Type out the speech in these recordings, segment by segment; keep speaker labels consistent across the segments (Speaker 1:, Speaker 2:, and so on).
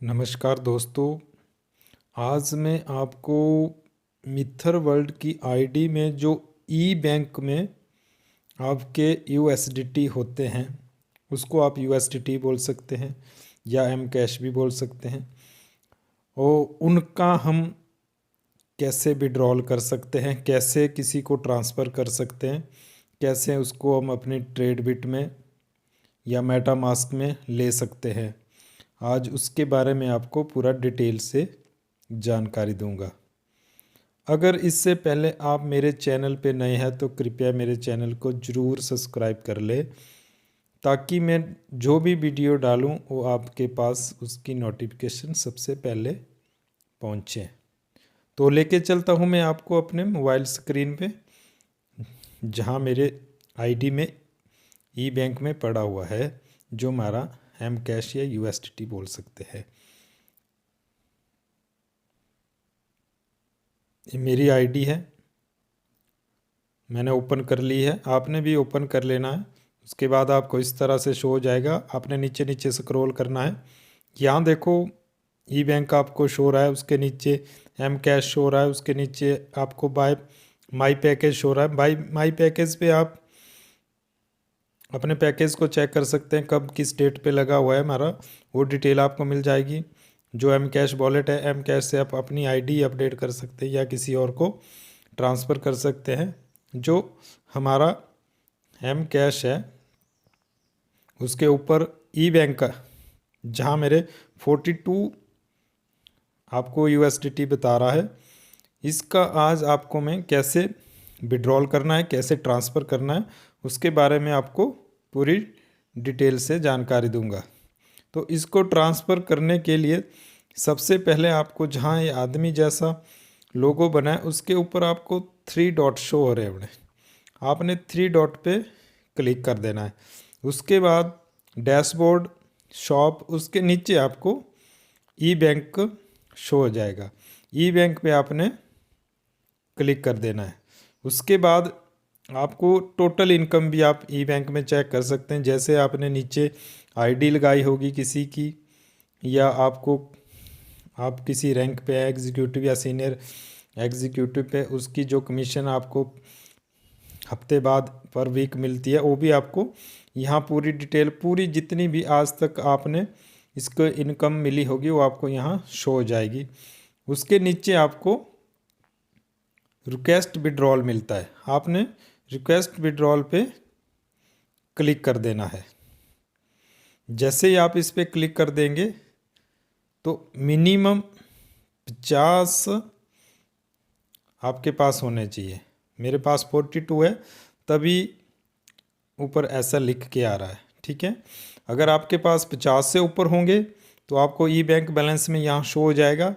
Speaker 1: नमस्कार दोस्तों। आज मैं आपको मिथर वर्ल्ड की आईडी में जो ई बैंक में आपके यूएसडीटी होते हैं उसको आप यूएसडीटी बोल सकते हैं या एम कैश भी बोल सकते हैं। और उनका हम कैसे विड्रॉल कर सकते हैं, कैसे किसी को ट्रांसफ़र कर सकते हैं, कैसे उसको हम अपनी ट्रेडबिट में या मेटामास्क में ले सकते हैं, आज उसके बारे में आपको पूरा डिटेल से जानकारी दूंगा। अगर इससे पहले आप मेरे चैनल पे नए हैं तो कृपया मेरे चैनल को ज़रूर सब्सक्राइब कर ले, ताकि मैं जो भी वीडियो डालूं वो आपके पास उसकी नोटिफिकेशन सबसे पहले पहुंचे। तो लेके चलता हूं मैं आपको अपने मोबाइल स्क्रीन पे, जहां मेरे आईडी में ई बैंक में पड़ा हुआ है, जो हमारा एम कैश या यूएसडीटी बोल सकते हैं। ये मेरी आईडी है, मैंने ओपन कर ली है, आपने भी ओपन कर लेना है। उसके बाद आपको इस तरह से शो हो जाएगा, आपने नीचे नीचे स्क्रॉल करना है। यहाँ देखो ई बैंक आपको शो रहा है, उसके नीचे एम कैश शो रहा है, उसके नीचे आपको बाय माई पैकेज शो रहा है। माई पैकेज पे आप अपने पैकेज को चेक कर सकते हैं, कब किस डेट पे लगा हुआ है हमारा, वो डिटेल आपको मिल जाएगी। जो एम कैश वॉलेट है, एम कैश से आप अपनी आईडी अपडेट कर सकते हैं या किसी और को ट्रांसफ़र कर सकते हैं। जो हमारा एम कैश है उसके ऊपर ई बैंक का, जहाँ मेरे 42 आपको यूएसडीटी बता रहा है, इसका आज आपको मैं कैसे विड्रॉल करना है, कैसे ट्रांसफ़र करना है, उसके बारे में आपको पूरी डिटेल से जानकारी दूंगा। तो इसको ट्रांसफ़र करने के लिए सबसे पहले आपको, जहाँ ये आदमी जैसा लोगो बना है उसके ऊपर आपको 3 डॉट शो हो रहे हैं, आपने 3 डॉट पे क्लिक कर देना है। उसके बाद डैशबोर्ड, शॉप, उसके नीचे आपको ई बैंक शो हो जाएगा। ई बैंक पे आपने क्लिक कर देना है। उसके बाद आपको टोटल इनकम भी आप ई बैंक में चेक कर सकते हैं। जैसे आपने नीचे आईडी लगाई होगी किसी की, या आप किसी रैंक पे है, एग्जीक्यूटिव या सीनियर एग्जीक्यूटिव पे, उसकी जो कमीशन आपको हफ्ते बाद पर वीक मिलती है, वो भी आपको यहाँ पूरी डिटेल, पूरी जितनी भी आज तक आपने इसको इनकम मिली होगी वो आपको यहाँ शो हो जाएगी। उसके नीचे आपको रिक्वेस्ट विड्रॉल मिलता है, आपने रिक्वेस्ट विड्रॉल पे क्लिक कर देना है। जैसे ही आप इस पे क्लिक कर देंगे तो मिनिमम 50 आपके पास होने चाहिए। मेरे पास 42 है, तभी ऊपर ऐसा लिख के आ रहा है, ठीक है। अगर आपके पास 50 से ऊपर होंगे तो आपको ई बैंक बैलेंस में यहाँ शो हो जाएगा।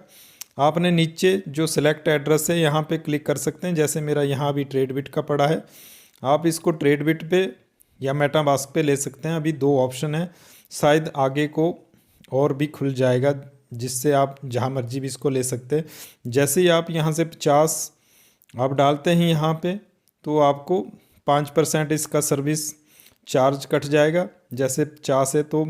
Speaker 1: आपने नीचे जो सिलेक्ट एड्रेस है यहाँ पे क्लिक कर सकते हैं। जैसे मेरा यहाँ अभी ट्रेडबिट का पड़ा है, आप इसको ट्रेडबिट पे या मेटामास्क पे ले सकते हैं। अभी 2 ऑप्शन है, शायद आगे को और भी खुल जाएगा, जिससे आप जहाँ मर्जी भी इसको ले सकते हैं। जैसे ही आप यहाँ से 50 आप डालते हैं यहाँ पे, तो आपको 5% इसका सर्विस चार्ज कट जाएगा। जैसे 50 है तो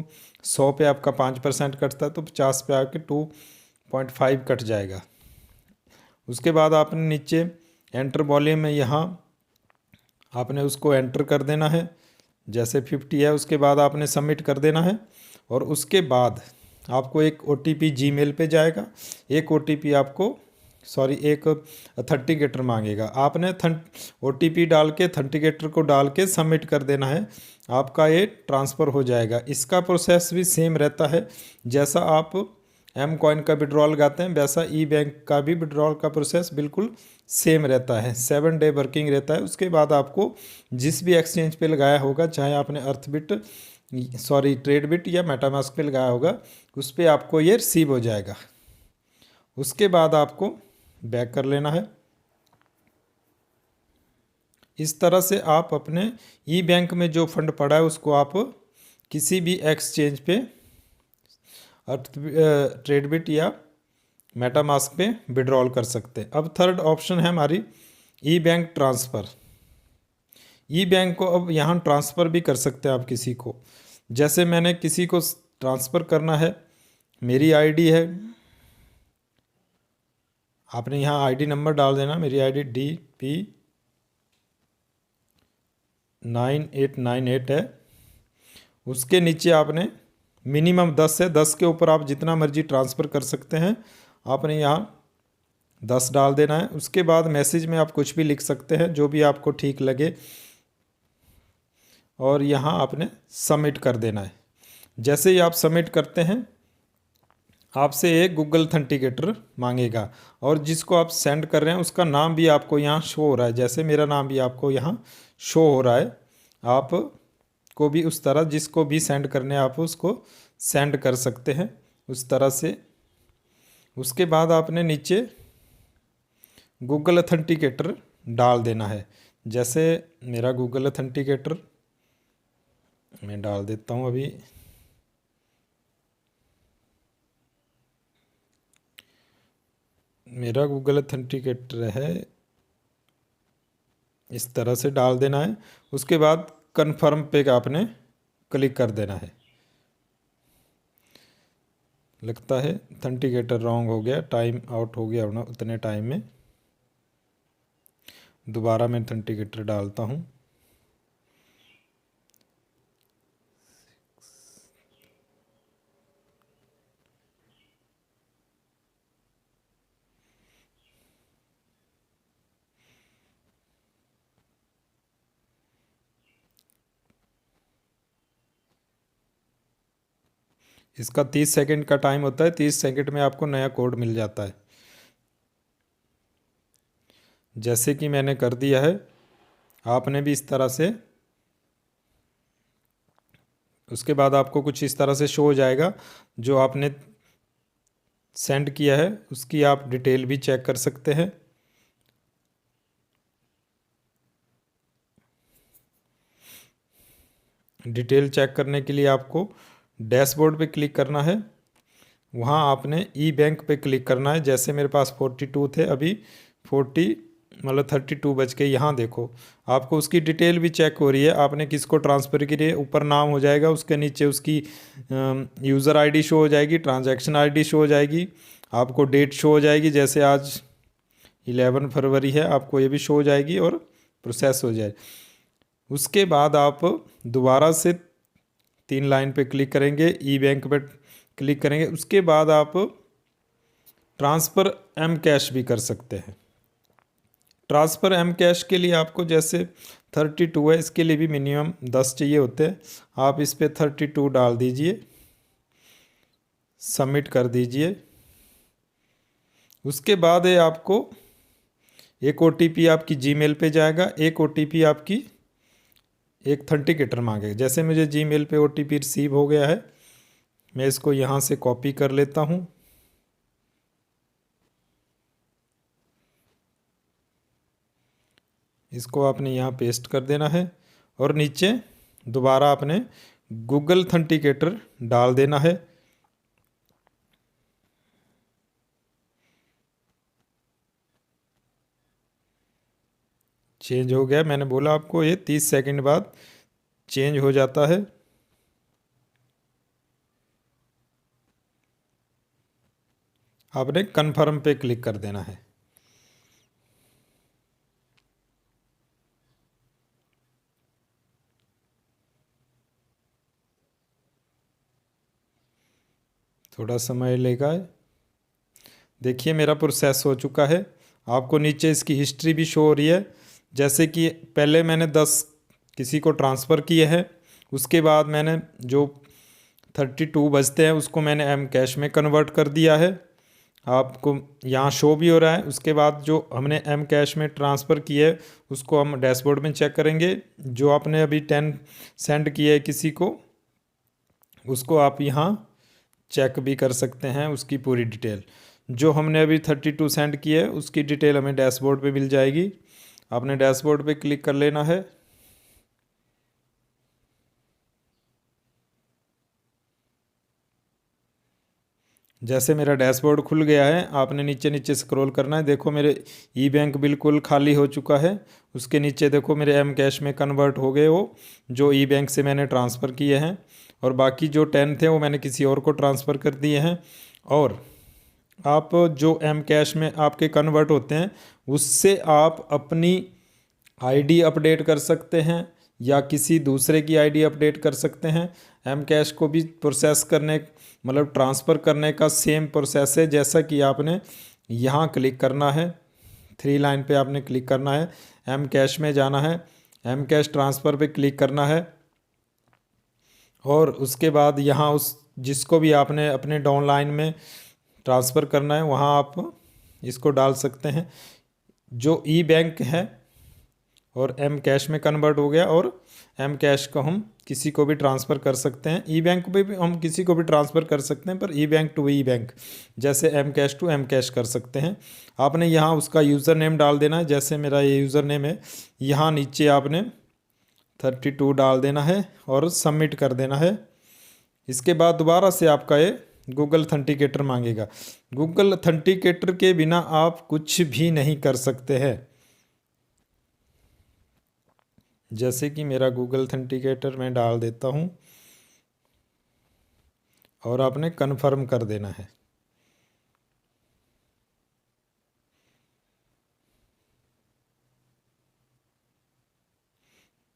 Speaker 1: 100 पे आपका 5% कटता है, तो 50 पे आके 2.5 कट जाएगा। उसके बाद आपने नीचे एंटर वॉल्यूम में यहाँ आपने उसको एंटर कर देना है। जैसे 50 है, उसके बाद आपने सबमिट कर देना है। और उसके बाद आपको एक OTP जीमेल पे जाएगा, एक OTP आपको एक अथेंटिकेटर मांगेगा। आपने OTP डाल के, अथेंटिकेटर को डाल के सबमिट कर देना है, आपका ये ट्रांसफ़र हो जाएगा। इसका प्रोसेस भी सेम रहता है, जैसा आप एम कॉइन का विड्रॉल लगाते हैं वैसा ई बैंक का भी विड्रॉल का प्रोसेस बिल्कुल सेम रहता है। 7 डे वर्किंग रहता है। उसके बाद आपको जिस भी एक्सचेंज पे लगाया होगा, चाहे आपने ट्रेडबिट या मेटामास्क पे लगाया होगा, उस पर आपको ये रिसीव हो जाएगा। उसके बाद आपको बैक कर लेना है। इस तरह से आप अपने ई बैंक में जो फंड पड़ा है उसको आप किसी भी एक्सचेंज पे, ट्रेडबिट या मेटामास्क पे विड्रॉल कर सकते हैं। अब थर्ड ऑप्शन है हमारी ई बैंक ट्रांसफ़र। ई बैंक को अब यहाँ ट्रांसफ़र भी कर सकते हैं आप किसी को। जैसे मैंने किसी को ट्रांसफ़र करना है मेरी आईडी है, आपने यहाँ आईडी नंबर डाल देना। मेरी आईडी DP9898 है। उसके नीचे आपने मिनिमम 10 है, 10 के ऊपर आप जितना मर्जी ट्रांसफ़र कर सकते हैं। आपने यहाँ 10 डाल देना है। उसके बाद मैसेज में आप कुछ भी लिख सकते हैं जो भी आपको ठीक लगे, और यहाँ आपने सबमिट कर देना है। जैसे ही आप सबमिट करते हैं आपसे एक गूगल ऑथेंटिकेटर मांगेगा, और जिसको आप सेंड कर रहे हैं उसका नाम भी आपको यहाँ शो हो रहा है। जैसे मेरा नाम भी आपको यहाँ शो हो रहा है, आप को भी उस तरह जिसको भी सेंड करने आप उसको सेंड कर सकते हैं उस तरह से। उसके बाद आपने नीचे गूगल ऑथेंटिकेटर डाल देना है। जैसे मेरा गूगल ऑथेंटिकेटर मैं डाल देता हूँ अभी। मेरा गूगल ऑथेंटिकेटर है, इस तरह से डाल देना है। उसके बाद कन्फर्म पे आपने क्लिक कर देना है। लगता है ऑथेंटिकेटर रॉन्ग हो गया, टाइम आउट हो गया होना उतने टाइम में। दोबारा मैं ऑथेंटिकेटर डालता हूँ। इसका 30 सेकंड का टाइम होता है, 30 सेकंड में आपको नया कोड मिल जाता है। जैसे कि मैंने कर दिया है, आपने भी इस तरह से, उसके बाद आपको कुछ इस तरह से शो हो जाएगा। जो आपने सेंड किया है उसकी आप डिटेल भी चेक कर सकते हैं। डिटेल चेक करने के लिए आपको डैशबोर्ड पे क्लिक करना है। वहाँ आपने ई बैंक पे क्लिक करना है। जैसे मेरे पास 42 थे, अभी 32 बज के, यहाँ देखो आपको उसकी डिटेल भी चेक हो रही है। आपने किसको ट्रांसफ़र की है, ऊपर नाम हो जाएगा, उसके नीचे उसकी यूज़र आईडी शो हो जाएगी, ट्रांजैक्शन आईडी शो हो जाएगी, आपको डेट शो हो जाएगी। जैसे आज 11 फरवरी है, आपको ये भी शो हो जाएगी और प्रोसेस हो जाए। उसके बाद आप दोबारा से 3 लाइन पे क्लिक करेंगे, ई बैंक पे क्लिक करेंगे। उसके बाद आप ट्रांसफ़र एम कैश भी कर सकते हैं। ट्रांसफ़र एम कैश के लिए आपको, जैसे 32 है, इसके लिए भी मिनिमम 10 चाहिए होते हैं। आप इस पर 32 डाल दीजिए, सबमिट कर दीजिए। उसके बाद है आपको एक OTP आपकी जीमेल पे जाएगा, एक OTP आपकी एक ऑथेंटिकेटर मांगेगा। जैसे मुझे जीमेल पे OTP रिसीव हो गया है, मैं इसको यहाँ से कॉपी कर लेता हूँ। इसको आपने यहाँ पेस्ट कर देना है और नीचे दोबारा आपने गूगल ऑथेंटिकेटर डाल देना है। चेंज हो गया, मैंने बोला आपको ये 30 सेकंड बाद चेंज हो जाता है। आपने कन्फर्म पे क्लिक कर देना है। थोड़ा समय लेगा। देखिए मेरा प्रोसेस हो चुका है। आपको नीचे इसकी हिस्ट्री भी शो हो रही है। जैसे कि पहले मैंने 10 किसी को ट्रांसफ़र किए हैं, उसके बाद मैंने जो 32 बचते हैं उसको मैंने एम कैश में कन्वर्ट कर दिया है। आपको यहाँ शो भी हो रहा है। उसके बाद जो हमने एम कैश में ट्रांसफ़र किए है उसको हम डैशबोर्ड में चेक करेंगे। जो आपने अभी 10 सेंड किए है किसी को, उसको आप यहाँ चेक भी कर सकते हैं, उसकी पूरी डिटेल। जो हमने अभी 32 सेंड किए है उसकी डिटेल हमें डैशबोर्ड पे मिल जाएगी। आपने डैशबोर्ड पे क्लिक कर लेना है। जैसे मेरा डैशबोर्ड खुल गया है, आपने नीचे नीचे स्क्रॉल करना है। देखो मेरे ई बैंक बिल्कुल खाली हो चुका है। उसके नीचे देखो मेरे एम कैश में कन्वर्ट हो गए वो, जो ई बैंक से मैंने ट्रांसफ़र किए हैं। और बाकी जो 10 थे वो मैंने किसी और को ट्रांसफ़र कर दिए हैं। और आप जो एम कैश में आपके कन्वर्ट होते हैं उससे आप अपनी आईडी अपडेट कर सकते हैं या किसी दूसरे की आईडी अपडेट कर सकते हैं। एम कैश को भी प्रोसेस करने मतलब ट्रांसफ़र करने का सेम प्रोसेस है, जैसा कि आपने यहाँ क्लिक करना है, 3 लाइन पे आपने क्लिक करना है, एम कैश में जाना है, एम कैश ट्रांसफ़र पे क्लिक करना है और उसके बाद यहाँ उस जिसको भी आपने अपने डाउनलाइन में ट्रांसफ़र करना है वहाँ आप इसको डाल सकते हैं। जो ई बैंक है और एम कैश में कन्वर्ट हो गया, और एम कैश को हम किसी को भी ट्रांसफ़र कर सकते हैं। ई बैंक पे भी हम किसी को भी ट्रांसफ़र कर सकते हैं, पर E bank to E bank जैसे M cash to M cash कर सकते हैं। आपने यहाँ उसका यूज़र नेम डाल देना है, जैसे मेरा ये यूज़र नेम है, यहाँ नीचे आपने 32 डाल देना है और सबमिट कर देना है। इसके बाद दोबारा से आपका ये गूगल ऑथेंटिकेटर मांगेगा। गूगल ऑथेंटिकेटर के बिना आप कुछ भी नहीं कर सकते हैं। जैसे कि मेरा गूगल ऑथेंटिकेटर मैं डाल देता हूँ और आपने कन्फर्म कर देना है।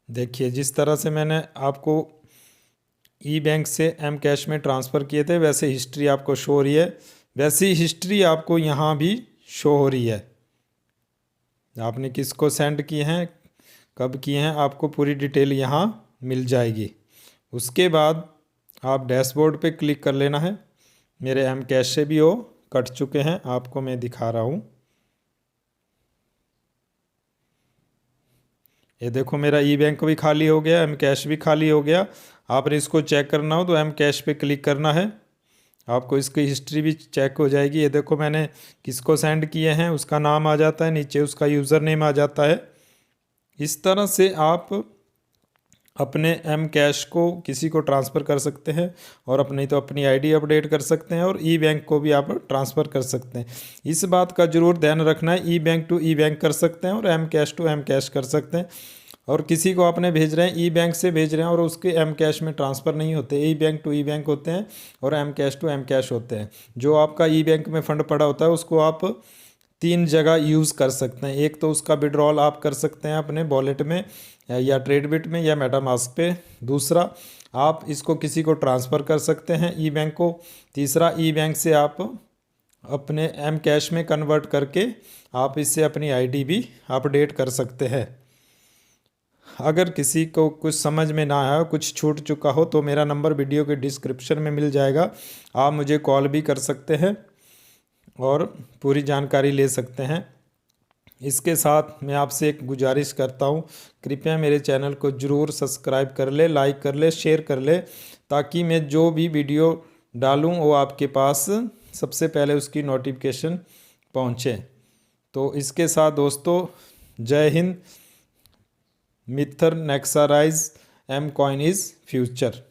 Speaker 1: देखिए जिस तरह से मैंने आपको ई बैंक से एम कैश में ट्रांसफ़र किए थे वैसे हिस्ट्री आपको शो हो रही है, वैसी हिस्ट्री आपको यहाँ भी शो हो रही है। आपने किसको सेंड किए हैं, कब किए हैं, आपको पूरी डिटेल यहाँ मिल जाएगी। उसके बाद आप डैशबोर्ड पे क्लिक कर लेना है। मेरे एम कैश से भी वो कट चुके हैं, आपको मैं दिखा रहा हूँ। ये देखो मेरा ई बैंक भी खाली हो गया, एम कैश भी खाली हो गया। आपने इसको चेक करना हो तो एम कैश पे क्लिक करना है, आपको इसकी हिस्ट्री भी चेक हो जाएगी। ये देखो मैंने किसको सेंड किए हैं उसका नाम आ जाता है, नीचे उसका यूज़र नेम आ जाता है। इस तरह से आप अपने एम कैश को किसी को ट्रांसफ़र कर सकते हैं और अपनी तो अपनी आईडी अपडेट कर सकते हैं और ई बैंक को भी आप ट्रांसफ़र कर सकते हैं। इस बात का ज़रूर ध्यान रखना है, E bank to E bank कर सकते हैं और M cash to M cash कर सकते हैं। और किसी को आपने भेज रहे हैं ई बैंक से भेज रहे हैं और उसके एम कैश में ट्रांसफ़र नहीं होते, E bank to E bank होते हैं और M cash to M cash होते हैं। जो आपका ई बैंक में फ़ंड पड़ा होता है उसको आप 3 जगह यूज़ कर सकते हैं। एक तो उसका विड्रॉल आप कर सकते हैं अपने वॉलेट में या ट्रेडबिट में या मेटामास्क पे। दूसरा आप इसको किसी को ट्रांसफ़र कर सकते हैं ई बैंक को। तीसरा ई बैंक से आप अपने एम कैश में कन्वर्ट करके आप इससे अपनी आईडी भी अपडेट कर सकते हैं। अगर किसी को कुछ समझ में ना आया, कुछ छूट चुका हो तो मेरा नंबर वीडियो के डिस्क्रिप्शन में मिल जाएगा, आप मुझे कॉल भी कर सकते हैं और पूरी जानकारी ले सकते हैं। इसके साथ मैं आपसे एक गुजारिश करता हूँ, कृपया मेरे चैनल को ज़रूर सब्सक्राइब कर ले, लाइक कर ले, शेयर कर ले, ताकि मैं जो भी वीडियो डालूँ वो आपके पास सबसे पहले उसकी नोटिफिकेशन पहुँचे। तो इसके साथ दोस्तों जय हिंद। मिथर नेक्साराइज एम कॉइन इज़ फ्यूचर।